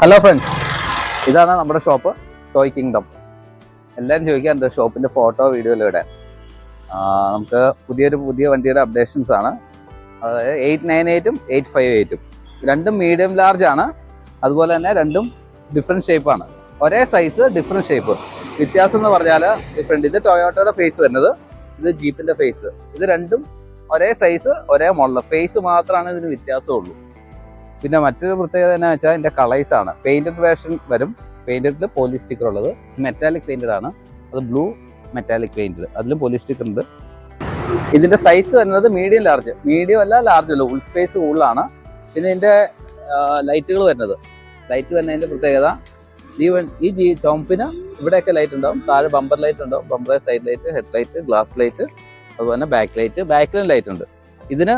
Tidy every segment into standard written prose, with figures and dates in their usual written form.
Hello friends, ഇതാണ് നമ്മുടെ shop toy kingdom. എല്ലാവരും ചോദിക്കാറുണ്ട് ഷോപ്പിൻ്റെ ഫോട്ടോ വീഡിയോയിൽ ഇടാൻ. നമുക്ക് പുതിയ വണ്ടിയുടെ അപ്ഡേഷൻസ് ആണ്. അതായത് 898ഉം 858ഉം രണ്ടും മീഡിയം ലാർജ് ആണ്. അതുപോലെ തന്നെ രണ്ടും ഡിഫറെൻറ്റ് ഷേപ്പാണ്. ഒരേ സൈസ് ഡിഫറെൻറ്റ് ഷേപ്പ്. വ്യത്യാസം എന്ന് പറഞ്ഞാൽ ഡിഫറെൻറ്റ്. ഇത് ടൊയോട്ടയുടെ ഫേസ് വരുന്നത്, ഇത് ജീപ്പിൻ്റെ ഫേസ്. ഇത് രണ്ടും ഒരേ സൈസ് ഒരേ മോഡൽ. ഫേസ് മാത്രമാണ് ഇതിന് വ്യത്യാസമുള്ളൂ. പിന്നെ മറ്റൊരു പ്രത്യേകത എന്ന് വെച്ചാൽ ഇതിൻ്റെ കളേഴ്സ് ആണ്. പെയിൻറ്റഡ് വേർഷൻ വരും. പെയിൻറ്റഡിൽ പോലീസ് സ്റ്റിക്കർ ഉള്ളത്. മെറ്റാലിക് പെയിൻറ്റഡ് ആണ്. അത് ബ്ലൂ മെറ്റാലിക് പെയിൻറ്റഡ്. അതിലും പോലീസ് സ്റ്റിക്കർ ഉണ്ട്. ഇതിൻ്റെ സൈസ് വരുന്നത് മീഡിയം ലാർജ്. മീഡിയം അല്ല, ലാർജ് അല്ല. ഉൾ സ്പേസ് കൂടുതലാണ്. പിന്നെ ഇതിൻ്റെ ലൈറ്റുകൾ വരുന്നത്, ലൈറ്റ് വരുന്നതിൻ്റെ പ്രത്യേകത, ഈ ചുമപ്പിന് ഇവിടെയൊക്കെ ലൈറ്റ് ഉണ്ടാവും. താഴെ ബമ്പർ ലൈറ്റ് ഉണ്ടാവും. Bumper side light, head light, glass light, അതുപോലെ തന്നെ ബാക്ക് ലൈറ്റ്. ബാക്കിലും ലൈറ്റ് ഉണ്ട്. ഇതിന്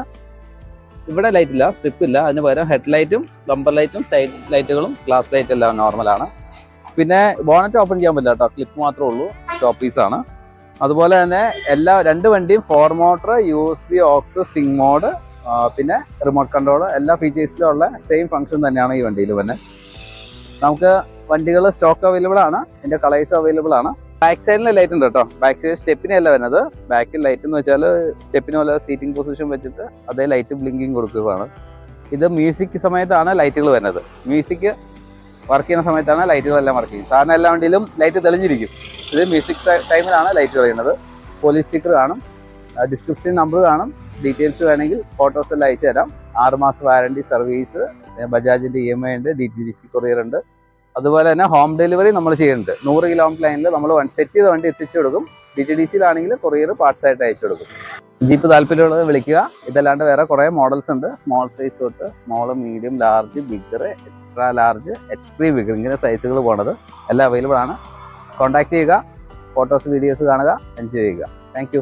ഇവിടെ ലൈറ്റ് ഇല്ല, സ്ട്രിപ്പ് ഇല്ല. അതിന് പകരം ഹെഡ് ലൈറ്റും ബമ്പർ ലൈറ്റും സൈഡ് ലൈറ്റുകളും ഗ്ലാസ് ലൈറ്റ് എല്ലാം നോർമലാണ്. പിന്നെ ബോണറ്റ് ഓപ്പൺ ചെയ്യാൻ പറ്റില്ല കേട്ടോ, ക്ലിപ്പ് മാത്രമേ ഉള്ളൂ. ഷോപ്പ് പീസാണ്. അതുപോലെ തന്നെ രണ്ട് വണ്ടിയും 4 motor, USB, aux, sync mode, പിന്നെ റിമോട്ട് കൺട്രോൾ, എല്ലാ ഫീച്ചേഴ്സിലും ഉള്ള സെയിം ഫംഗ്ഷൻ തന്നെയാണ് ഈ വണ്ടിയിൽ തന്നെ. നമുക്ക് വണ്ടികൾ സ്റ്റോക്ക് അവൈലബിൾ ആണ്. ഇതിൻ്റെ കളേഴ്സ് അവൈലബിൾ ആണ്. ബാക്ക് സൈഡിൽ ലൈറ്റ് ഉണ്ട് കേട്ടോ. ബാക്ക് സൈഡ് സ്റ്റെപ്പിനല്ല വരുന്നത്. ബാക്കിൽ ലൈറ്റ് എന്ന് വെച്ചാൽ സ്റ്റെപ്പിന് പോലെ സീറ്റിംഗ് പൊസിഷൻ വെച്ചിട്ട് അതേ ലൈറ്റ് ബ്ലിങ്കിങ് കൊടുക്കുകയാണ്. ഇത് മ്യൂസിക് സമയത്താണ് ലൈറ്റുകൾ വരുന്നത്. മ്യൂസിക് വർക്ക് ചെയ്യുന്ന സമയത്താണ് ലൈറ്റുകളെല്ലാം വർക്ക് ചെയ്യും. സാധാരണ എല്ലാ വണ്ടിയിലും ലൈറ്റ് തെളിഞ്ഞിരിക്കും. ഇത് മ്യൂസിക് ടൈമിലാണ് ലൈറ്റ് തെളിയുന്നത്. പോലീസ് സ്റ്റിക്കർ കാണും, ഡിസ്ക്രിപ്ഷൻ നമ്പർ കാണും. ഡീറ്റെയിൽസ് വേണമെങ്കിൽ ഫോട്ടോസ് എല്ലാം അയച്ചു തരാം. 6 മാസം വാറണ്ടി, സർവീസ്, ബജാജിൻ്റെ EMI ഉണ്ട്, DTDC കൊറിയർ ഉണ്ട്. അതുപോലെ തന്നെ ഹോം ഡെലിവറി നമ്മൾ ചെയ്യുന്നുണ്ട്. 100 കിലോമീറ്റർ ലൈനിൽ നമ്മൾ സെറ്റ് ചെയ്ത വണ്ടി എത്തിച്ചു കൊടുക്കും. DTDCയിലാണെങ്കിൽ കൊറിയർ പാർട്സ് ആയിട്ട് അയച്ചു കൊടുക്കും. ജീപ്പ് താല്പര്യമുള്ളത് വിളിക്കുക. ഇതല്ലാണ്ട് വേറെ കുറേ മോഡൽസ് ഉണ്ട്. സ്മോൾ സൈസ് തൊട്ട് small, medium, large, bigger, extra large, extreme bigger, ഇങ്ങനെ സൈസുകൾ പോണത് എല്ലാം അവൈലബിൾ ആണ്. കോൺടാക്ട് ചെയ്യുക. ഫോട്ടോസ്, വീഡിയോസ് കാണുക, എൻജോയ് ചെയ്യുക. താങ്ക്